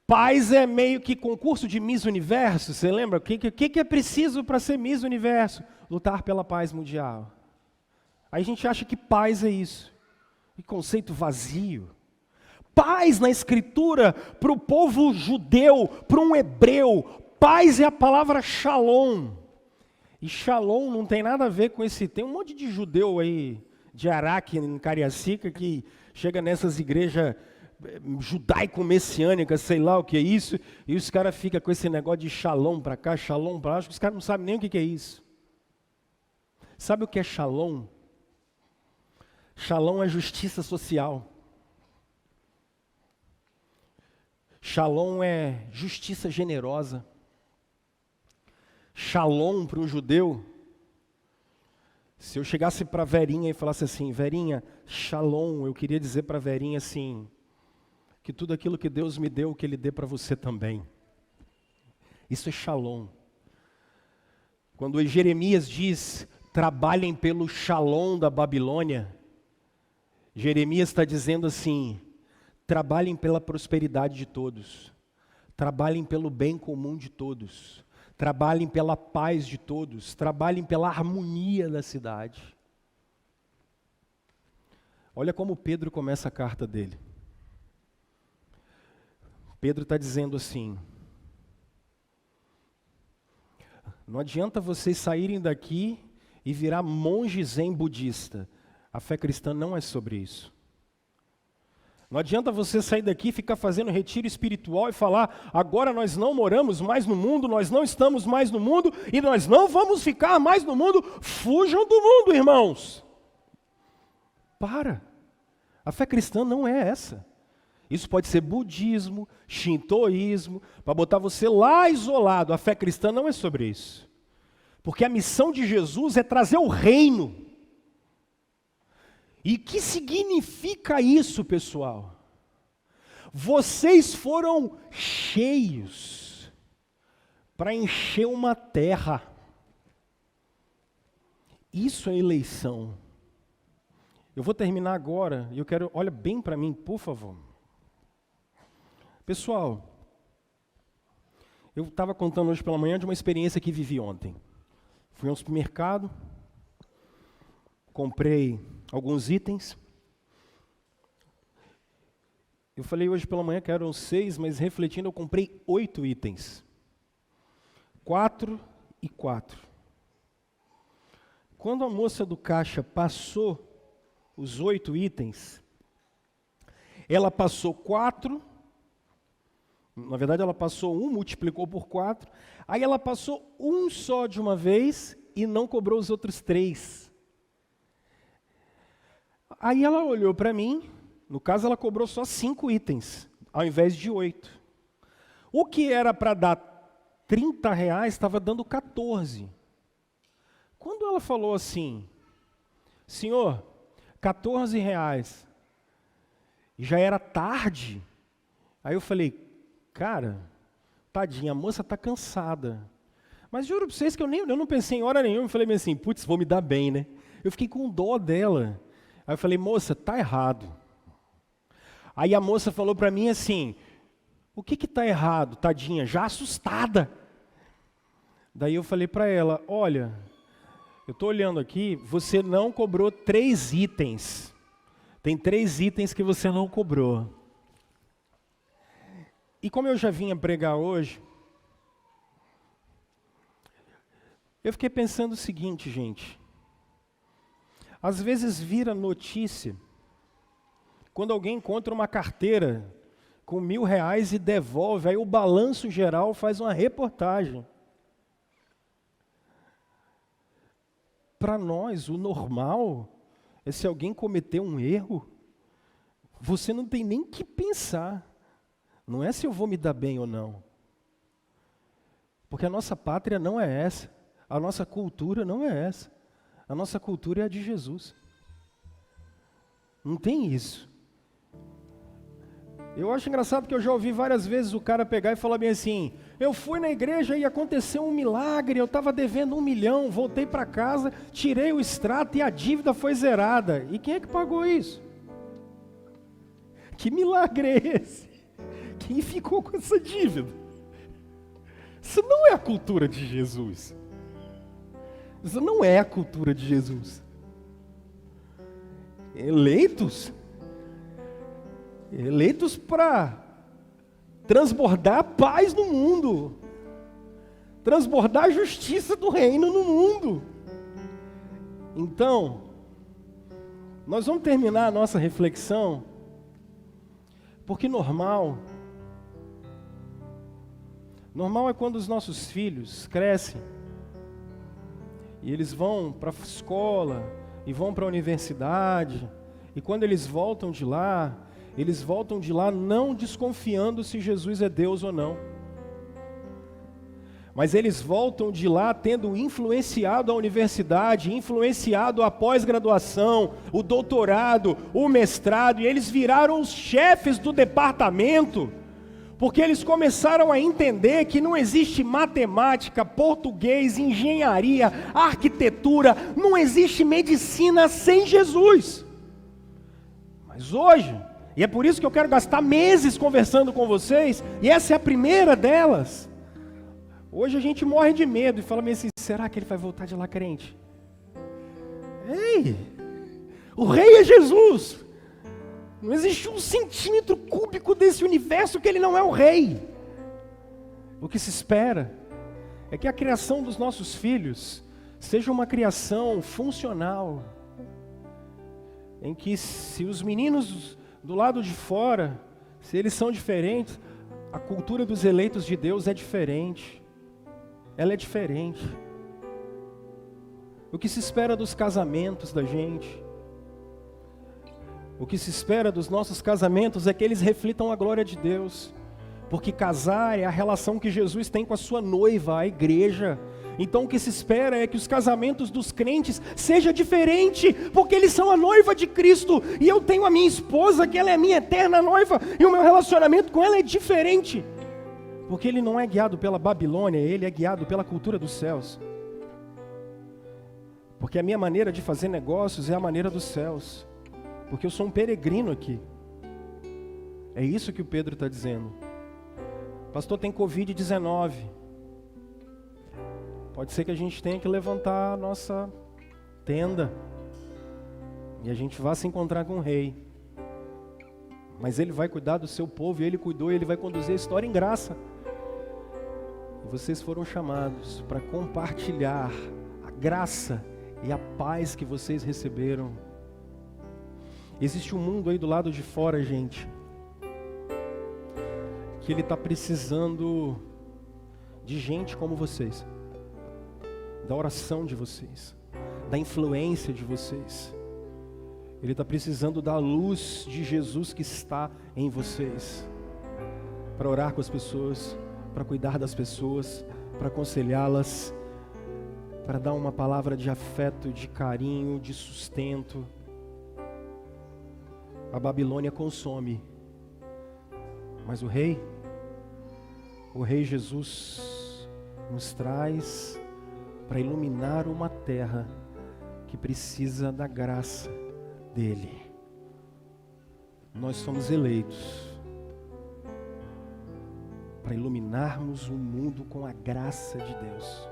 S1: Paz é meio que concurso de Miss Universo. Você lembra? O que é preciso para ser Miss Universo? Lutar pela paz mundial. Aí a gente acha que paz é isso. Que conceito vazio. Paz na Escritura, para o povo judeu, para um hebreu, paz é a palavra shalom. E shalom não tem nada a ver com esse... Tem um monte de judeu aí, de Araque, em Cariacica, que chega nessas igrejas judaico-messiânicas, sei lá o que é isso, e os caras ficam com esse negócio de shalom para cá, shalom para lá, acho que os caras não sabem nem o que é isso. Sabe o que é shalom? Shalom é justiça social. Shalom é justiça generosa. Shalom para um judeu, se eu chegasse para a Verinha e falasse assim: Verinha, shalom, eu queria dizer para a Verinha assim, que tudo aquilo que Deus me deu, que Ele dê para você também. Isso é shalom. Quando Jeremias diz, trabalhem pelo shalom da Babilônia, Jeremias está dizendo assim, trabalhem pela prosperidade de todos, trabalhem pelo bem comum de todos, trabalhem pela paz de todos, trabalhem pela harmonia da cidade. Olha como Pedro começa a carta dele. Pedro está dizendo assim: não adianta vocês saírem daqui e virar monge zen budista. A fé cristã não é sobre isso. Não adianta você sair daqui e ficar fazendo retiro espiritual e falar, agora nós não moramos mais no mundo, nós não estamos mais no mundo e nós não vamos ficar mais no mundo. Fujam do mundo, irmãos. Para. A fé cristã não é essa. Isso pode ser budismo, shintoísmo, para botar você lá isolado. A fé cristã não é sobre isso. Porque a missão de Jesus é trazer o reino. E que significa isso, pessoal? Vocês foram cheios para encher uma terra. Isso é eleição. Eu vou terminar agora e eu quero, olha bem para mim, por favor. Pessoal, eu estava contando hoje pela manhã de uma experiência que vivi ontem. Fui ao supermercado, comprei alguns itens. Eu falei hoje pela manhã que eram 6, mas refletindo eu comprei 8 itens. 4 e 4. Quando a moça do caixa passou os 8 itens, ela passou 4, na verdade ela passou 1, multiplicou por 4, aí ela passou um só de uma vez e não cobrou os outros 3. Aí ela olhou para mim, no caso ela cobrou só 5 itens, ao invés de 8. O que era para dar R$30, estava dando 14. Quando ela falou assim, senhor, R$14, e já era tarde, aí eu falei, cara, tadinha, a moça está cansada. Mas juro para vocês que eu não pensei em hora nenhuma, eu falei assim, putz, vou me dar bem, né? Eu fiquei com dó dela. Aí eu falei, moça, tá errado. Aí a moça falou para mim assim, o que está errado, tadinha, já assustada. Daí eu falei para ela, olha, eu estou olhando aqui, você não cobrou 3 itens. Tem 3 itens que você não cobrou. E como eu já vinha pregar hoje, eu fiquei pensando o seguinte, gente. Às vezes vira notícia, quando alguém encontra uma carteira com R$1.000 e devolve, aí o Balanço Geral faz uma reportagem. Para nós, o normal é se alguém cometer um erro, você não tem nem que pensar. Não é se eu vou me dar bem ou não. Porque a nossa pátria não é essa. A nossa cultura não é essa. A nossa cultura é a de Jesus. Não tem isso. Eu acho engraçado que eu já ouvi várias vezes o cara pegar e falar bem assim, eu fui na igreja e aconteceu um milagre, eu estava devendo 1 milhão, voltei para casa, tirei o extrato e a dívida foi zerada. E quem é que pagou isso? Que milagre é esse? Quem ficou com essa dívida? Isso não é a cultura de Jesus. Isso não é a cultura de Jesus. Eleitos para transbordar a paz no mundo, transbordar a justiça do reino no mundo. Então, nós vamos terminar a nossa reflexão, porque normal é quando os nossos filhos crescem, e eles vão para a escola, e vão para a universidade, e quando eles voltam de lá não desconfiando se Jesus é Deus ou não. Mas eles voltam de lá tendo influenciado a universidade, influenciado a pós-graduação, o doutorado, o mestrado, e eles viraram os chefes do departamento, porque eles começaram a entender que não existe matemática, português, engenharia, arquitetura, não existe medicina sem Jesus. Mas hoje, e é por isso que eu quero gastar meses conversando com vocês, e essa é a primeira delas. Hoje a gente morre de medo e fala meio assim, será que ele vai voltar de lá crente? Ei, o rei é Jesus. Não existe 1 centímetro cúbico desse universo que ele não é o rei. O que se espera é que a criação dos nossos filhos seja uma criação funcional, em que se os meninos do lado de fora, se eles são diferentes, a cultura dos eleitos de Deus é diferente. Ela é diferente. O que se espera dos casamentos da gente, o que se espera dos nossos casamentos é que eles reflitam a glória de Deus. Porque casar é a relação que Jesus tem com a sua noiva, a igreja. Então o que se espera é que os casamentos dos crentes seja diferente, porque eles são a noiva de Cristo, e eu tenho a minha esposa, que ela é a minha eterna noiva, e o meu relacionamento com ela é diferente, porque ele não é guiado pela Babilônia, ele é guiado pela cultura dos céus. Porque a minha maneira de fazer negócios é a maneira dos céus, porque eu sou um peregrino aqui. É isso que o Pedro está dizendo. Pastor, tem Covid-19. Pode ser que a gente tenha que levantar a nossa tenda e a gente vá se encontrar com o rei. Mas ele vai cuidar do seu povo, e ele cuidou, e ele vai conduzir a história em graça. E vocês foram chamados para compartilhar a graça e a paz que vocês receberam. Existe um mundo aí do lado de fora, gente, que ele está precisando de gente como vocês, da oração de vocês, da influência de vocês. Ele está precisando da luz de Jesus que está em vocês, para orar com as pessoas, para cuidar das pessoas, para aconselhá-las, para dar uma palavra de afeto, de carinho, de sustento. A Babilônia consome, mas o Rei Jesus nos traz para iluminar uma terra que precisa da graça dele. Nós somos eleitos para iluminarmos o mundo com a graça de Deus.